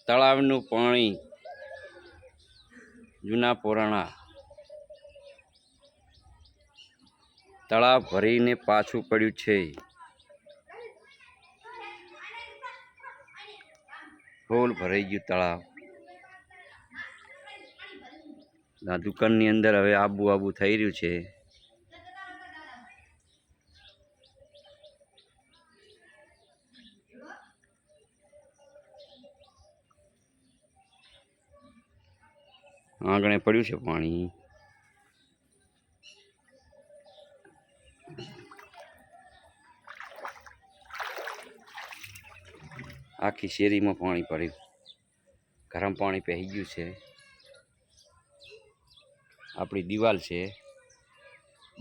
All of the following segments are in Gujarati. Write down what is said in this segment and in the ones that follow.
તળાવનું પાણી જૂના પુરાણા તળાવ ભરીને પાછું પડ્યું છે. ફૂલ ભરાઈ ગયું તળાવ. આ દુકાનની અંદર હવે આબુ થઈ રહ્યું છે. આંગણે પડ્યું છે પાણી. આખી શેરીમાં પાણી પડ્યું. ગરમ પાણી પહેરી ગયું છે. આપણી દિવાલ છે,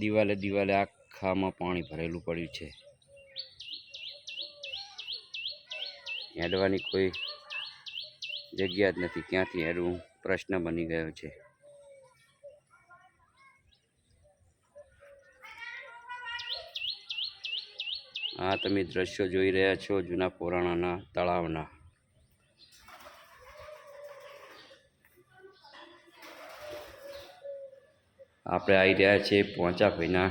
દિવાલે આખામાં પાણી ભરેલું પડ્યું છે. હેડવાની કોઈ જગ્યા જ નથી. ક્યાંથી હેડવું પ્રશ્ન બની ગયો છે. આ તમે દ્રશ્યો જોઈ રહ્યા છો જૂના પુરાણાના તળાવના. આપણે આવી રહ્યા છીએ પોંચાભાઈના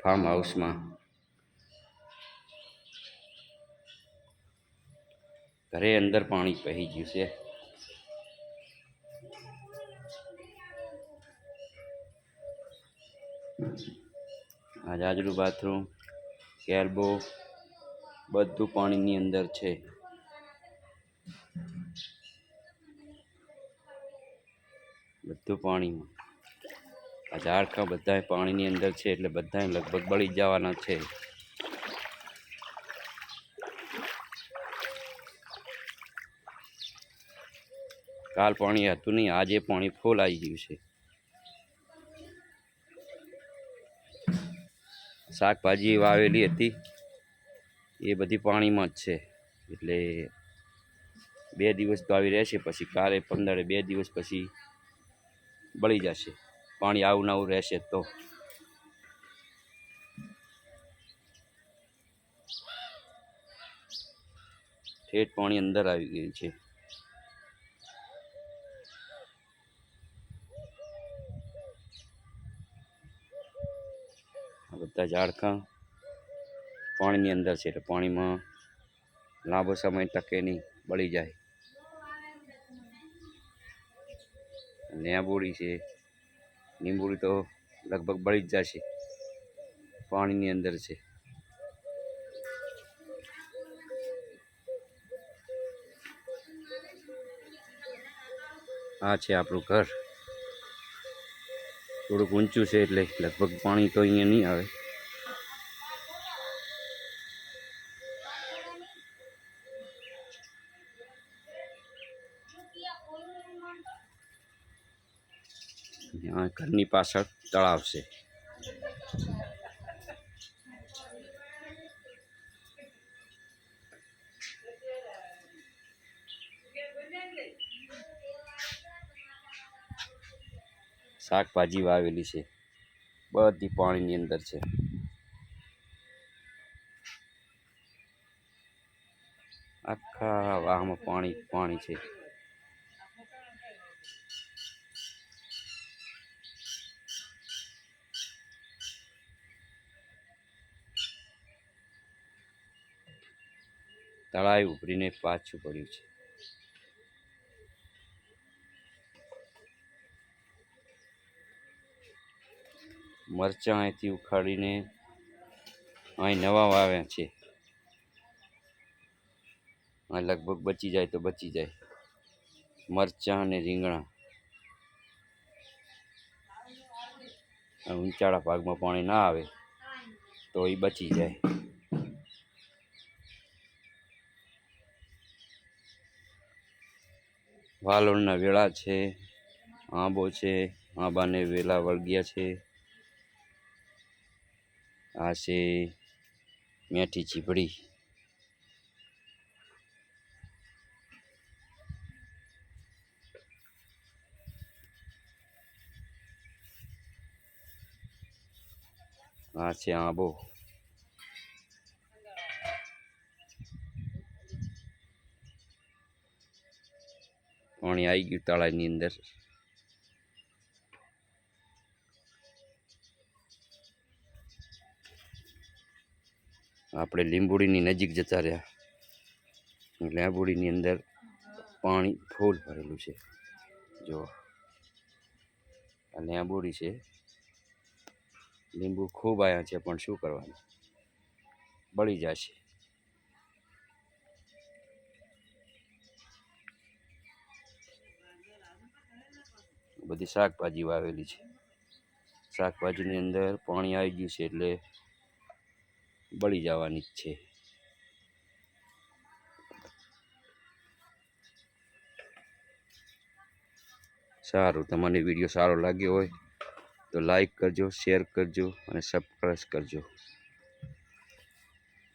ફાર્મ હાઉસમાં. ઘરે અંદર પાણી પહેરી ગયું છે. આ જાજરું બાથરૂમ, કેલ્બો બધું પાણીની અંદર છે. બધું પાણીમાં. આ ઝાડખા બધા પાણીની અંદર છે એટલે બધા લગભગ બળી જવાના છે. કાલ પાણી હતું નહીં, આજે પાણી ફૂલ આવી ગયું છે. શાકભાજી વાવેલી હતી એ બધી પાણીમાં જ છે. એટલે 2 દિવસ તો આવી રહેશે, પછી કાલે 2 દિવસ પછી બળી જશે. પાણી આવું નવું રહેશે તો. ઠેઠ પાણી અંદર આવી ગયું છે. આ બધા ઝાડખા પાણીની અંદર છે એટલે પાણીમાં લાંબો સમય ટકે નહીં, બળી જાય. લીંબોડી છે, લીંબોડી તો લગભગ બળી જ જશે, પાણીની અંદર છે. આ છે આપણું ઘર. થોડુંક ઊંચું છે એટલે લગભગ પાણી તો અહીંયા નહીં આવે. ઘરની પાછળ તળાવ છે. શાકભાજી વાવેલી છે, બધી પાણીની અંદર છે. આખા વાહમાં પાણી છે. તળાવ ઉભરીને પાછું પડ્યું છે. મરચાં અહીંથી ઉખાડીને અહીં નવા વાવ્યા છે. આ લગભગ બચી જાય તો બચી જાય. મરચાં અને રીંગણા. ઊંચાળા ભાગમાં પાણી ના આવે તો એ બચી જાય. વાલોળના વેળા છે, આંબો છે, આંબાને વેલા વળગ્યા છે. આ છે મેઠી ચીભડી. આ છે આંબો. આવી ગયું તળાવની અંદર. આપણે લીંબોડીની નજીક જતા રહ્યા. લીંબોડીની અંદર પાણી ફૂલ ભરેલું છે. જો આ લીંબોડી છે. લીંબુ ખૂબ આવ્યા છે પણ શું કરવાનું, બળી જશે. બધી શાકભાજી વાવેલી છે. શાકભાજીની અંદર પાણી આવી ગયું છે એટલે બળી જવાની જ છે. સારું, તમને વિડીયો સારો લાગ્યો હોય તો લાઈક કરજો, શેર કરજો અને સબસ્ક્રાઈબ કરજો.